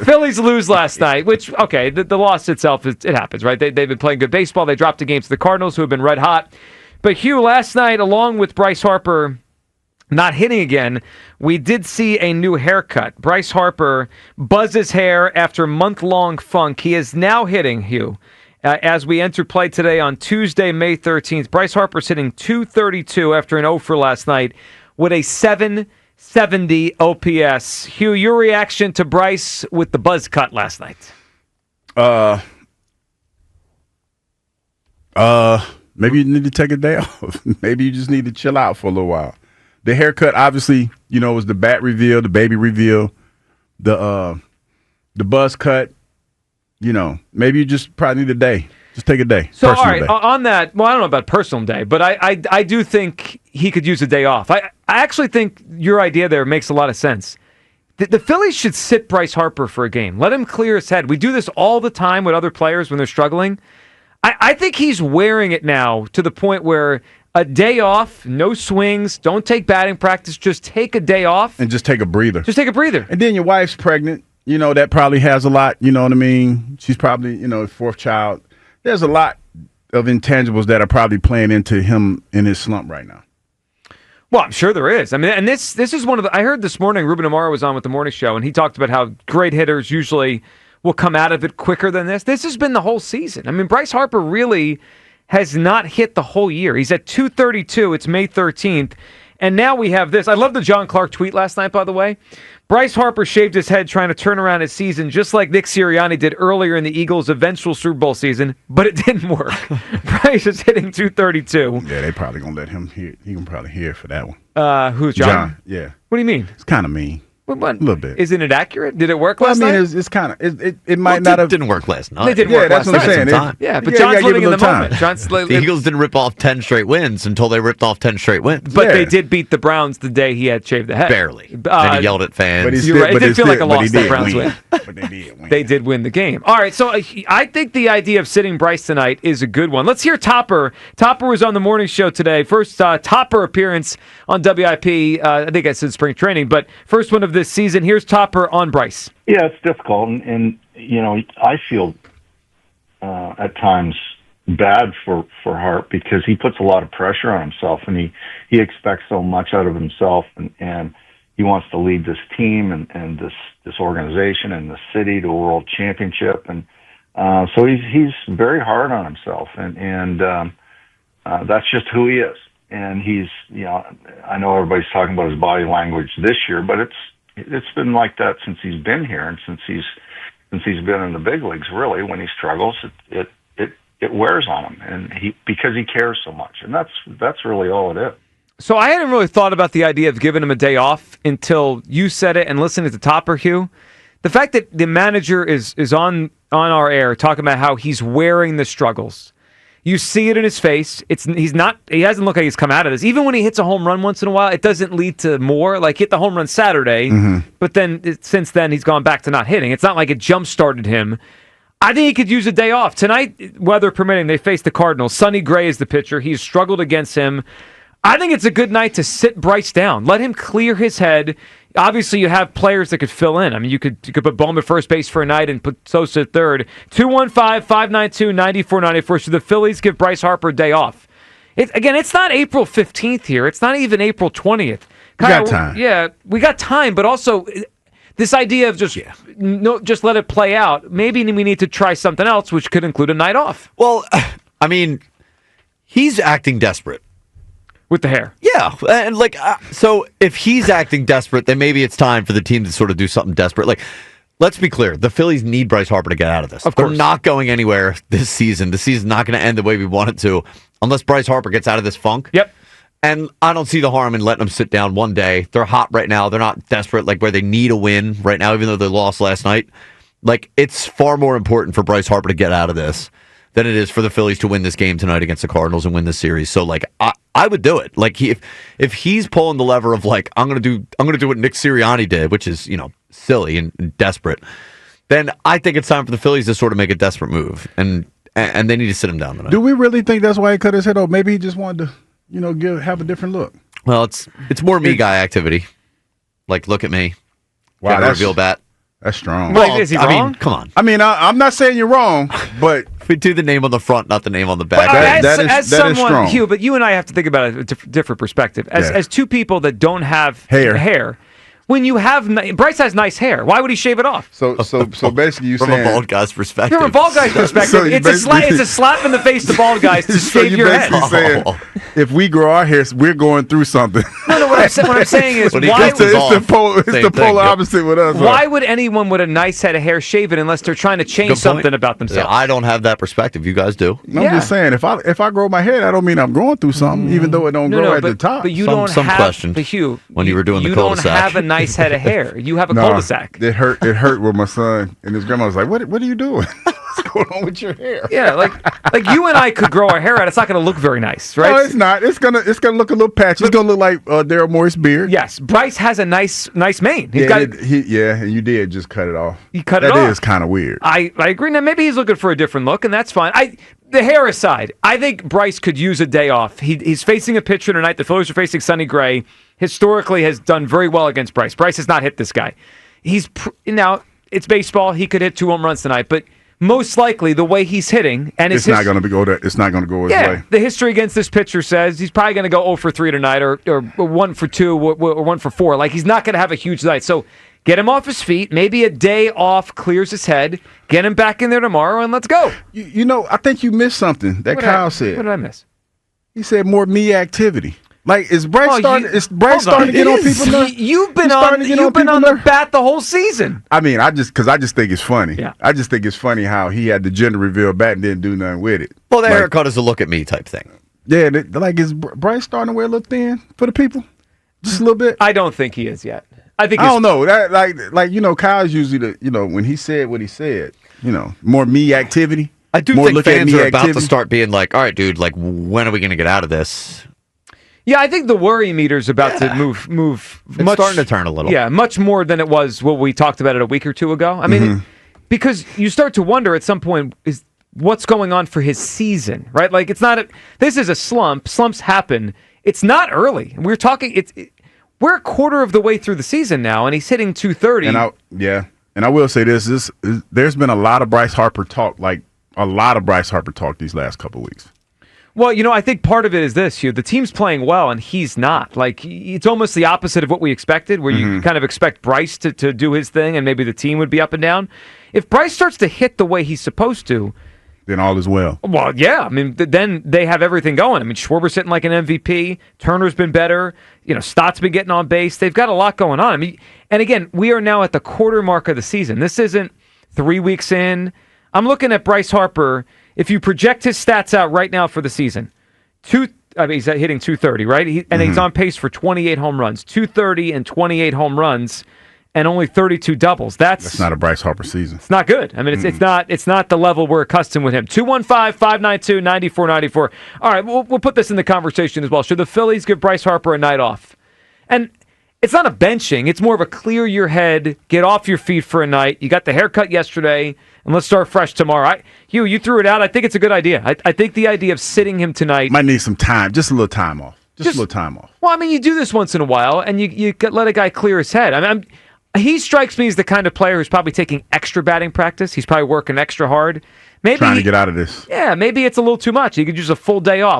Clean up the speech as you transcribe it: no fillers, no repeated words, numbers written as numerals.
Phillies lose last night, which, okay, the loss itself, it happens, right? They've been playing good baseball. They dropped a game to the Cardinals, who have been red hot. But, Hugh, last night, along with Bryce Harper not hitting again, we did see a new haircut. Bryce Harper buzzed his hair after a month-long funk. He is now hitting, Hugh. As we enter play today on Tuesday, May 13th, Bryce Harper's hitting .232 after an 0 for last night with a 770 OPS. Hugh, your reaction to Bryce with the buzz cut last night? Maybe you need to take a day off. Maybe you just need to chill out for a little while. The haircut, obviously, was the bat reveal, the baby reveal, the buzz cut. Maybe you just probably need a day. Just take a day. So, all right, on that, well, I don't know about personal day, but I do think he could use a day off. I actually think your idea there makes a lot of sense. The Phillies should sit Bryce Harper for a game. Let him clear his head. We do this all the time with other players when they're struggling. I think he's wearing it now to the point where a day off, no swings, don't take batting practice, just take a day off. And just take a breather. Just take a breather. And then your wife's pregnant. That probably has a lot, you know what I mean? She's probably, fourth child. There's a lot of intangibles that are probably playing into him in his slump right now. Well, I'm sure there is. I mean, and this is one of the... I heard this morning, Ruben Amaro was on with the morning show, and he talked about how great hitters usually will come out of it quicker than this. This has been the whole season. I mean, Bryce Harper really has not hit the whole year. He's at .232. It's May 13th. And now we have this. I love the John Clark tweet last night, by the way. Bryce Harper shaved his head trying to turn around his season just like Nick Sirianni did earlier in the Eagles' eventual Super Bowl season, but it didn't work. Bryce is hitting .232. Yeah, they probably going to let him hear. He can probably hear for that one. Who's John? Yeah. What do you mean? It's kind of mean. A little bit. Isn't it accurate? Did it work last night? It's kind of. It might not have. Didn't work last night. It didn't work last night. That's what I'm saying. Yeah, but John's living in the moment. The Eagles didn't rip off 10 straight wins until they ripped off 10 straight wins. But they did beat the Browns the day he had shaved the head. Barely. Then he yelled at fans. You're right. It did feel like a loss that Browns win. But they did win. They did win the game. All right, so I think the idea of sitting Bryce tonight is a good one. Let's hear Topper. Topper was on the morning show today. First Topper appearance on WIP. I think I said spring training, but first one of this season. Here's Topper on Bryce. Yeah, it's difficult, and I feel at times bad for Hart because he puts a lot of pressure on himself, and he expects so much out of himself, and he wants to lead this team and this organization and the city to a world championship, and so he's very hard on himself, and that's just who he is. And he's, I know everybody's talking about his body language this year, but it's been like that since he's been here, and since he's been in the big leagues. Really, when he struggles, it wears on him, and because he cares so much, and that's really all it is. So I hadn't really thought about the idea of giving him a day off until you said it, and listening to Topper, Hugh. The fact that the manager is on our air talking about how he's wearing the struggles. You see it in his face. He hasn't looked like he's come out of this. Even when he hits a home run once in a while, it doesn't lead to more. Like, hit the home run Saturday, but then since then he's gone back to not hitting. It's not like it jump-started him. I think he could use a day off. Tonight, weather permitting, they face the Cardinals. Sonny Gray is the pitcher. He's struggled against him. I think it's a good night to sit Bryce down. Let him clear his head. Obviously, you have players that could fill in. I mean, you could put Bowman at first base for a night and put Sosa at third. 215-592-9494. Should the Phillies give Bryce Harper a day off? Again, it's not April 15th here. It's not even April 20th. We got time. Yeah, we got time, but also this idea of just let it play out. Maybe we need to try something else, which could include a night off. Well, I mean, he's acting desperate. With the hair. Yeah. And so if he's acting desperate, then maybe it's time for the team to sort of do something desperate. Like, let's be clear. The Phillies need Bryce Harper to get out of this. Of course. They're not going anywhere this season. The season's not going to end the way we want it to unless Bryce Harper gets out of this funk. Yep. And I don't see the harm in letting them sit down one day. They're hot right now. They're not desperate, like where they need a win right now, even though they lost last night. Like, it's far more important for Bryce Harper to get out of this than it is for the Phillies to win this game tonight against the Cardinals and win this series. So, like, I would do it. Like, if he's pulling the lever of, like, I'm gonna do what Nick Sirianni did, which is, silly and desperate, then I think it's time for the Phillies to sort of make a desperate move, and they need to sit him down tonight. Do we really think that's why he cut his head off? Maybe he just wanted to, have a different look. Well, it's more me guy activity. Like, look at me. Wow, that's reveal bat. That's strong. Well, is he wrong? Come on. I mean, I'm not saying you're wrong, but We do the name on the front, not the name on the back. As someone, strong. Hugh, but you and I have to think about it a different perspective. As two people that don't have hair, when you have Bryce has nice hair, why would he shave it off? So basically, you from saying a bald guy's perspective. From a bald guy's perspective, it's a slap in the face to bald guys to shave your head. Saying, if we grow our hair, we're going through something. No. What I'm saying is, When why? he gets It's the polar opposite with us. Why would anyone with a nice head of hair shave it unless they're trying to change something about themselves? Yeah, I don't have that perspective. You guys do. I'm just saying, if I grow my hair, that don't mean I'm going through something, even though it don't grow at the top. But you Some don't have. questions But Hugh, when you were doing the you cul-de-sac. don't have a nice head of hair. You have a cul-de-sac. It hurt. It hurt with my son, and his grandma was like, "What are you doing? What's going on with your hair?" Yeah, like you and I could grow our hair out. It's not going to look very nice, right? No, it's not. It's gonna look a little patchy. It's gonna look like Daryl Morey's beard. Yes, Bryce has a nice mane. He's got. And you did just cut it off. He cut it off. That is kind of weird. I agree. Now maybe he's looking for a different look, and that's fine. The hair aside, I think Bryce could use a day off. He's facing a pitcher tonight. The Phillies are facing Sonny Gray. Historically, has done very well against Bryce. Bryce has not hit this guy. Now it's baseball. He could hit 2 home runs tonight, but most likely the way he's hitting and it's not going to go. It's not going to go his way. The history against this pitcher says he's probably going to go 0 for 3 tonight, or 1 for 2, or 1 for 4. Like he's not going to have a huge night. So get him off his feet. Maybe a day off clears his head. Get him back in there tomorrow, and let's go. You know, I think you missed something that Kyle said. What did I miss? He said more me activity. Like is Bryce starting? Is Bryce starting to get on people's nerves? You've been on the bat the whole season. I mean, I just think it's funny. Yeah. I just think it's funny how he had the gender reveal bat and didn't do nothing with it. Well, the haircut is a look at me type thing. Yeah, is Bryce starting to wear a little thin for the people? Just a little bit. I don't think he is yet. I don't know. That like Kyle's usually when he said what he said. More me activity. I do think fans are about to start being like, all right, dude, like when are we going to get out of this? Yeah, I think the worry meter's about to move. It's starting to turn a little. Yeah, much more than it was what we talked about it a week or two ago. I mean, because you start to wonder at some point is what's going on for his season, right? Like it's not. This is a slump. Slumps happen. It's not early. We're talking. We're a quarter of the way through the season now, and he's hitting 230. And I will say this: there's been a lot of Bryce Harper talk, these last couple of weeks. Well, I think part of it is this, Hugh. The team's playing well, and he's not. Like, it's almost the opposite of what we expected, where you kind of expect Bryce to do his thing, and maybe the team would be up and down. If Bryce starts to hit the way he's supposed to, then all is well. Well, yeah. I mean, then they have everything going. I mean, Schwarber's hitting like an MVP. Turner's been better. Stott's been getting on base. They've got a lot going on. I mean, and again, we are now at the quarter mark of the season. This isn't 3 weeks in. I'm looking at Bryce Harper. If you project his stats out right now for the season, he's hitting 230, right? He's on pace for 28 home runs, 230 and 28 home runs, and only 32 doubles. That's not a Bryce Harper season. It's not good. I mean, it's not the level we're accustomed with him. 215-592-9494. All right, we'll put this in the conversation as well. Should the Phillies give Bryce Harper a night off? And it's not a benching. It's more of a clear your head, get off your feet for a night. You got the haircut yesterday, and let's start fresh tomorrow. Hugh, you threw it out. I think it's a good idea. I think the idea of sitting him tonight might need some time, just a little time off. Just a little time off. Well, I mean, you do this once in a while, and you let a guy clear his head. I mean, he strikes me as the kind of player who's probably taking extra batting practice. He's probably working extra hard. Maybe trying to get out of this. Yeah, maybe it's a little too much. He could use a full day off.